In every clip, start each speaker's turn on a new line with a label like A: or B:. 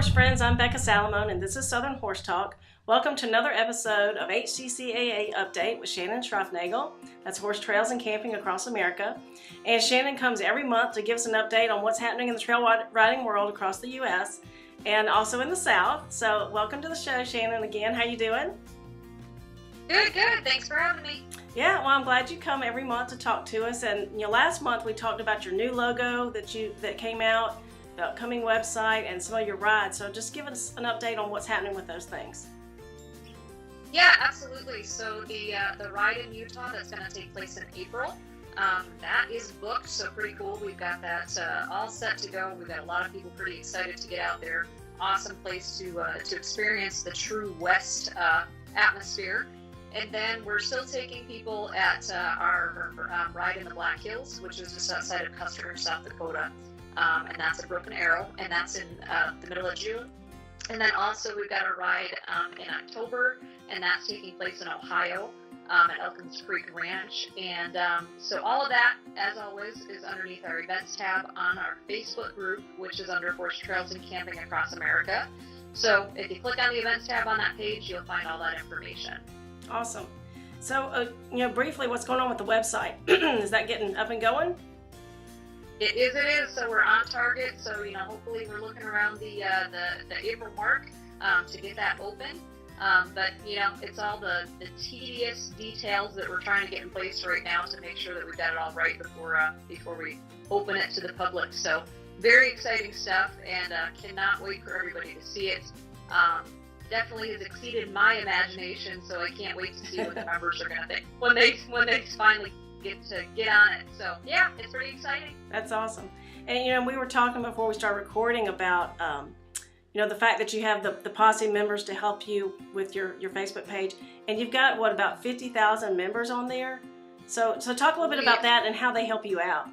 A: horse friends, I'm Becca Salamone and this is Southern Horse Talk. Welcome to another episode of HTCAA Update with Shannon and Schraufnagel. That's horse trails and camping across America. And Shannon comes every month to give us an update on what's happening in the trail riding world across the U.S. and also in the South. So welcome to the show, Shannon, again. How you doing?
B: Good, good. Thanks for having me.
A: Yeah, well, I'm glad you come every month to talk to us. And last month we talked about your new logo that came out, the upcoming website, and some of your rides. So just give us an update on what's happening with those things.
B: Yeah, absolutely. So the ride in Utah that's going to take place in April, that is booked. So pretty cool. We've got that all set to go. We've got a lot of people pretty excited to get out there. Awesome place to experience the true West atmosphere. And then we're still taking people at our ride in the Black Hills, which is just outside of Custer, South Dakota. And that's at Broken Arrow, and that's in the middle of June. And then also we've got a ride in October, and that's taking place in Ohio at Elkins Creek Ranch. And so all of that, as always, is underneath our events tab on our Facebook group, which is under Horse Trails and Camping Across America. So if you click on the events tab on that page, you'll find all that information.
A: Awesome. So, briefly, what's going on with the website? Is that getting up and going?
B: It is. So we're on target. So, hopefully we're looking around the April mark to get that open. But, it's all the tedious details that we're trying to get in place right now to make sure that we've got it all right before we open it to the public. So very exciting stuff, and cannot wait for everybody to see it. Definitely has exceeded my imagination, so I can't wait to see what the members are going to think when they finally get on it. So yeah, it's pretty exciting.
A: That's awesome. And we were talking before we started recording about the fact that you have the posse members to help you with your Facebook page, and you've got about 50,000 members on there. So talk a little bit about that and how they help you out.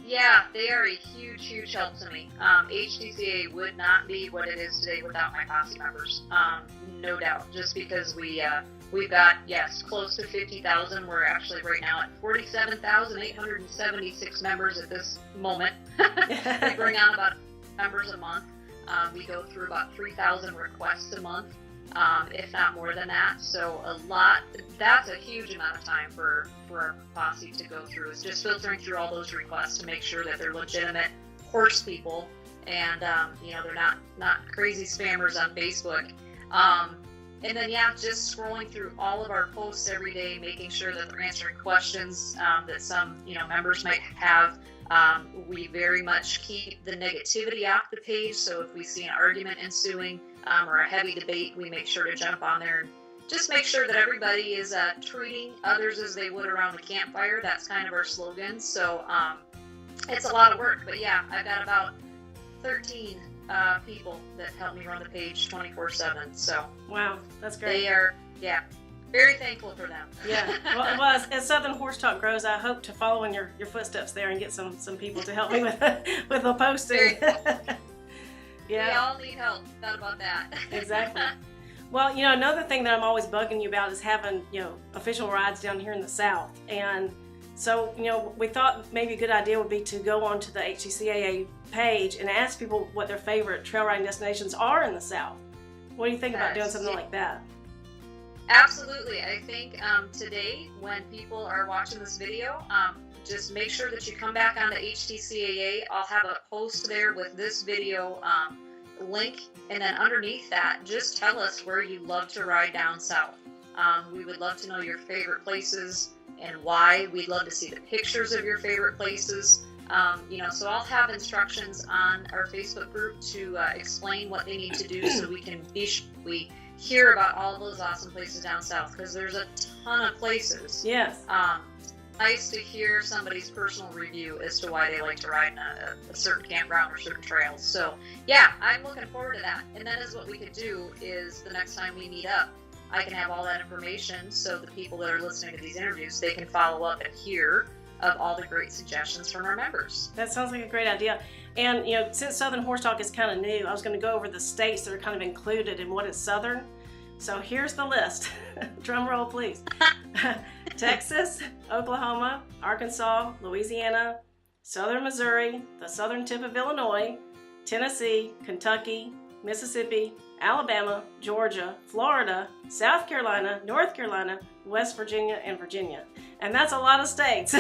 B: Yeah, they are a huge help to me. HTCAA would not be what it is today without my posse members, no doubt. Just because we've got, close to 50,000. We're actually right now at 47,876 members at this moment. We bring on about members a month. We go through about 3,000 requests a month, if not more than that. So that's a huge amount of time for our posse to go through. It's just filtering through all those requests to make sure that they're legitimate horse people and, they're not crazy spammers on Facebook. And then, just scrolling through all of our posts every day, making sure that they're answering questions that some, members might have. We very much keep the negativity off the page. So if we see an argument ensuing or a heavy debate, we make sure to jump on there and just make sure that everybody is treating others as they would around the campfire. That's kind of our slogan. So it's a lot of work. But yeah, I've got about 13 people that help me run the page 24/7. So
A: wow, that's great.
B: They are, very thankful for them.
A: Yeah. Well, as Southern Horse Talk grows, I hope to follow in your footsteps there and get some people to help me with the posting.
B: Yeah. We all need help. Thought about that.
A: Exactly. Well, another thing that I'm always bugging you about is having, official rides down here in the South. And so, we thought maybe a good idea would be to go onto the HTCAA page and ask people what their favorite trail riding destinations are in the South. What do you think about doing something like that?
B: Absolutely. I think today, when people are watching this video, just make sure that you come back on the HTCAA. I'll have a post there with this video link, and then underneath that, just tell us where you love to ride down south. We would love to know your favorite places and why. We'd love to see the pictures of your favorite places. So I'll have instructions on our Facebook group to explain what they need to do so we can we hear about all those awesome places down south, because there's a ton of places.
A: Yes.
B: Nice to hear somebody's personal review as to why they like to ride in a certain campground or certain trails. So yeah, I'm looking forward to that. And that is what we could do is the next time we meet up, I can have all that information so the people that are listening to these interviews, they can follow up and hear of all the great suggestions from our members.
A: That sounds like a great idea. And since Southern Horse Talk is kind of new, I was going to go over the states that are kind of included in what is Southern. So here's the list. Drum roll, please. Texas, Oklahoma, Arkansas, Louisiana, Southern Missouri, the southern tip of Illinois, Tennessee, Kentucky, Mississippi, Alabama, Georgia, Florida, South Carolina, North Carolina, West Virginia, and Virginia. And that's a lot of states.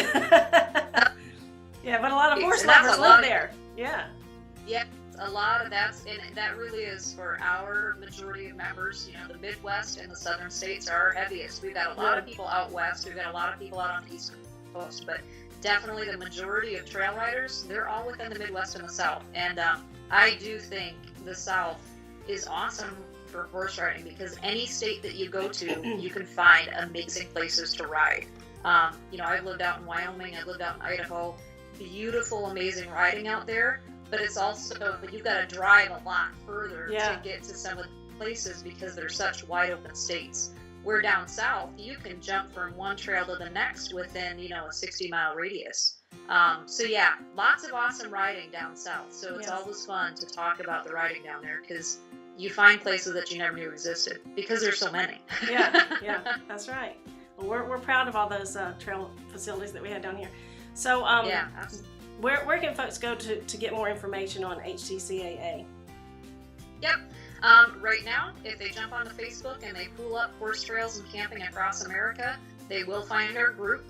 A: Yeah, but a lot of horse lovers live there. Yeah.
B: Yeah, a lot of that's, and that really is for our majority of members. You know, the Midwest and the southern states are our heaviest. We've got a lot of people out west. We've got a lot of people out on the East Coast, but definitely the majority of trail riders, they're all within the Midwest and the South. And I do think the South is awesome for horse riding because any state that you go to, you can find amazing places to ride. You know, I've lived out in Wyoming, I've lived out in Idaho. Beautiful, amazing riding out there, but it's also, you've got to drive a lot further to get to some of the places because they're such wide open states. Where down south, you can jump from one trail to the next within, you know, a 60-mile radius. So yeah, lots of awesome riding down south. So it's always fun to talk about the riding down there because you find places that you never knew existed because there's so many.
A: Yeah, that's right. Well, we're proud of all those trail facilities that we have down here. So, where can folks go to get more information on HTCAA?
B: Yep. Right now, if they jump onto Facebook and they pull up Horse Trails and Camping Across America, they will find our group.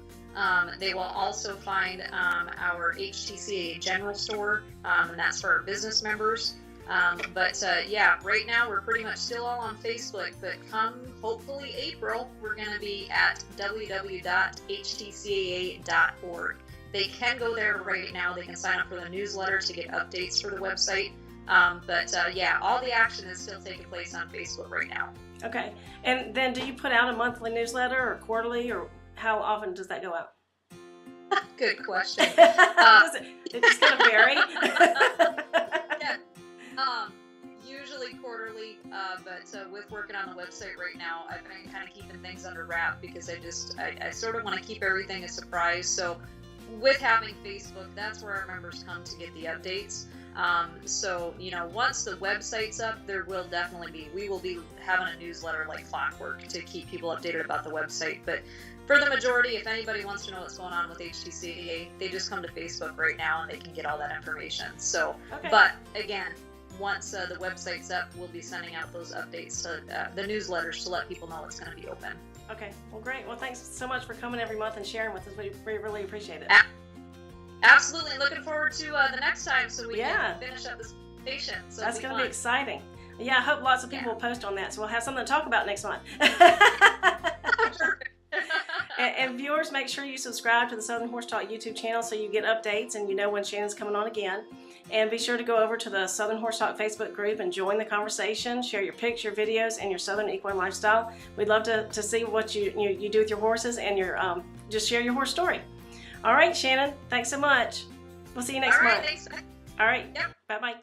B: They will also find our HTCAA general store, and that's for our business members. Yeah, right now we're pretty much still all on Facebook, but come hopefully April, we're going to be at www.htcaa.org. They can go there right now. They can sign up for the newsletter to get updates for the website. Yeah, all the action is still taking place on Facebook right now.
A: Okay. And then do you put out a monthly newsletter or quarterly, or how often does that go out?
B: Good question.
A: It's just going to vary?
B: Usually quarterly, but with working on the website right now, I've been kind of keeping things under wrap because I sort of want to keep everything a surprise. So with having Facebook, that's where our members come to get the updates. So, you know, once the website's up, we will be having a newsletter like clockwork to keep people updated about the website. But for the majority, if anybody wants to know what's going on with HTCAA, they just come to Facebook right now and they can get all that information. So, but again, once the website's up, we'll be sending out those updates to the newsletters to let people know it's going to be open.
A: Okay, well, great. Well, thanks so much for coming every month and sharing with us. We really appreciate it.
B: Absolutely. Looking forward to the next time so we can finish up this presentation. So
A: that's going to be exciting. Yeah, I hope lots of people will post on that, so we'll have something to talk about next month. And viewers, make sure you subscribe to the Southern Horse Talk YouTube channel so you get updates and you know when Shannon's coming on again. And be sure to go over to the Southern Horse Talk Facebook group and join the conversation. Share your pics, your videos, and your Southern equine lifestyle. We'd love to see what you do with your horses and your just share your horse story. All right, Shannon, thanks so much. We'll see you next month.
B: Thanks.
A: All right.
B: Yep.
A: Bye-bye.